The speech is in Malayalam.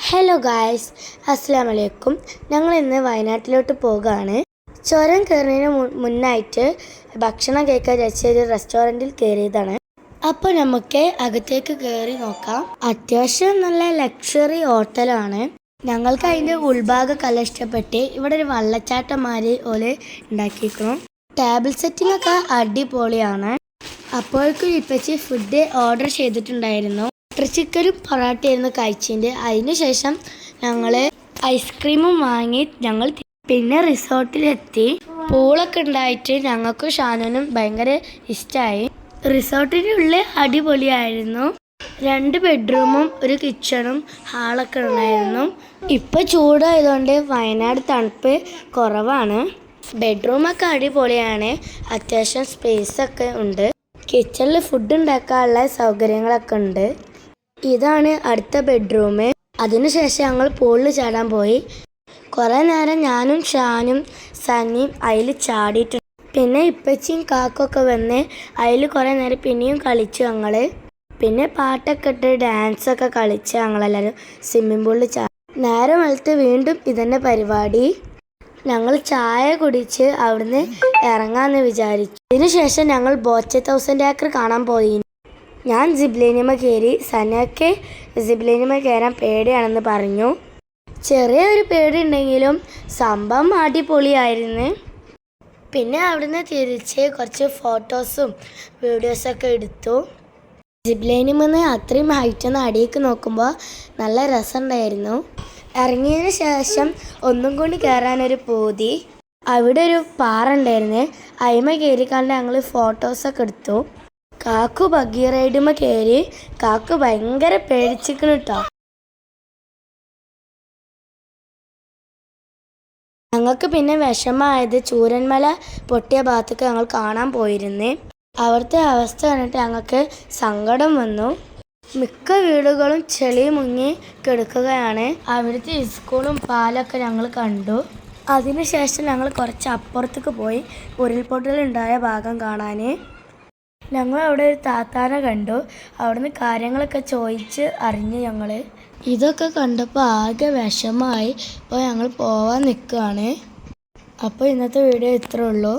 ഹലോ ഗായ്സ്, അസ്സലാമു അലൈക്കും. ഞങ്ങൾ ഇന്ന് വയനാട്ടിലോട്ട് പോകുകയാണ്. ചുരം കയറുന്നതിന് മുന്നായിട്ട് ഭക്ഷണം കഴിക്കാൻ ഒരു റെസ്റ്റോറൻറ്റിൽ കയറിയതാണ്. അപ്പോൾ നമുക്ക് അകത്തേക്ക് കയറി നോക്കാം. അത്യാവശ്യം നല്ല ലക്ഷറി ഹോട്ടലാണ്. ഞങ്ങൾക്ക് അതിൻ്റെ ഉൾഭാഗമൊക്കെ ഇഷ്ടപ്പെട്ട് ഇവിടെ ഒരു വെള്ളച്ചാട്ടന്മാര് ഓല് ഉണ്ടാക്കിയിരിക്കുന്നു. ടേബിൾ സെറ്റിംഗ് ഒക്കെ അടിപൊളിയാണ്. അപ്പോഴേക്കും ഇപ്പച്ചി ഫുഡ് ഓർഡർ ചെയ്തിട്ടുണ്ടായിരുന്നു. ബട്ടർ ചിക്കനും പൊറാട്ടയായിരുന്നു കഴിച്ചിട്ട്. അതിന് ശേഷം ഞങ്ങൾ ഐസ്ക്രീമും വാങ്ങി ഞങ്ങൾ പിന്നെ റിസോർട്ടിലെത്തി. പൂളൊക്കെ ഉണ്ടായിട്ട് ഞങ്ങൾക്കും ഷാനുനും ഭയങ്കര ഇഷ്ടമായി. റിസോർട്ടിൻ്റെ ഉള്ളിൽ അടിപൊളിയായിരുന്നു. 2 ബെഡ്റൂമും ഒരു കിച്ചണും ഹാളൊക്കെ ഉണ്ടായിരുന്നു. ഇപ്പം ചൂടായതുകൊണ്ട് വയനാട് തണുപ്പ് കുറവാണ്. ബെഡ്റൂമൊക്കെ അടിപൊളിയാണ്. അത്യാവശ്യം സ്പേസൊക്കെ ഉണ്ട്. കിച്ചണിൽ ഫുഡ് ഉണ്ടാക്കാനുള്ള സൗകര്യങ്ങളൊക്കെ ഉണ്ട്. ഇതാണ് അടുത്ത ബെഡ്റൂം. അതിനുശേഷം ഞങ്ങൾ പൂളിൽ ചാടാൻ പോയി. കുറേ നേരം ഞാനും ഷാനും സന്നിയും അതിൽ ചാടിയിട്ടുണ്ട്. പിന്നെ ഇപ്പച്ചിയും കാക്കൊക്കെ വന്ന് അതിൽ കുറേ നേരം പിന്നെയും കളിച്ചു ഞങ്ങൾ. പിന്നെ പാട്ടൊക്കെ ഇട്ട് ഡാൻസൊക്കെ കളിച്ച് ഞങ്ങളെല്ലാവരും സ്വിമ്മിംഗ് പൂളിൽ നേരം വെളുത്ത് വീണ്ടും ഇതന്നെ പരിപാടി. ഞങ്ങൾ ചായ കുടിച്ച് അവിടുന്ന് ഇറങ്ങാമെന്ന് വിചാരിച്ചു. ഇതിനുശേഷം ഞങ്ങൾ ബോച്ചെ 1000 ഏക്കർ കാണാൻ പോയി. ഞാൻ സിബ്ലൈനിമ കയറി. സനയ്ക്ക് സിബ്ലൈനിമ കയറാൻ പേടിയാണെന്ന് പറഞ്ഞു. ചെറിയൊരു പേടി ഉണ്ടെങ്കിലും സംഭവം അടിപൊളിയായിരുന്നു. പിന്നെ അവിടുന്ന് തിരിച്ച് കുറച്ച് ഫോട്ടോസും വീഡിയോസൊക്കെ എടുത്തു. സിബ്ലൈനിമെന്ന് അത്രയും ഹൈറ്റെന്ന് അടിയിലേക്ക് നോക്കുമ്പോൾ നല്ല രസമുണ്ടായിരുന്നു. ഇറങ്ങിയതിന് ശേഷം ഒന്നും കൂടി കയറാനൊരു പൂതി. അവിടെ ഒരു പാറ ഉണ്ടായിരുന്നു. അതിമ കയറിക്കാണ്ട് ഞങ്ങൾ ഫോട്ടോസൊക്കെ എടുത്തു. കാക്കു ബഗ്ഗി റൈഡുമ്മ കയറി. കാക്കു ഭയങ്കര പേടിച്ചിരിക്കണ കേട്ടോ. ഞങ്ങൾക്ക് പിന്നെ വിഷമമായത് ചൂരന്മല പൊട്ടിയ ഭാഗത്തേക്ക് ഞങ്ങൾ കാണാൻ പോയിരുന്നേ. അവിടുത്തെ അവസ്ഥ കണ്ടിട്ട് ഞങ്ങൾക്ക് സങ്കടം വന്നു. മിക്ക വീടുകളും ചെളി മുങ്ങി കിടക്കുകയാണ്. അവിടുത്തെ സ്കൂളും പാലൊക്കെ ഞങ്ങൾ കണ്ടു. അതിനുശേഷം ഞങ്ങൾ കുറച്ച് അപ്പുറത്തേക്ക് പോയി ഉരുൾപൊട്ടലുണ്ടായ ഭാഗം കാണാൻ. ഞങ്ങൾ അവിടെ ഒരു താത്താനെ കണ്ടു. അവിടുന്ന് കാര്യങ്ങളൊക്കെ ചോദിച്ച് അറിഞ്ഞു ഞങ്ങൾ. ഇതൊക്കെ കണ്ടപ്പോൾ ആകെ വിഷമമായി. അപ്പോൾ ഞങ്ങൾ പോവാൻ നിൽക്കുകയാണ്. അപ്പോൾ ഇന്നത്തെ വീഡിയോ ഇത്രേ ഉള്ളൂ.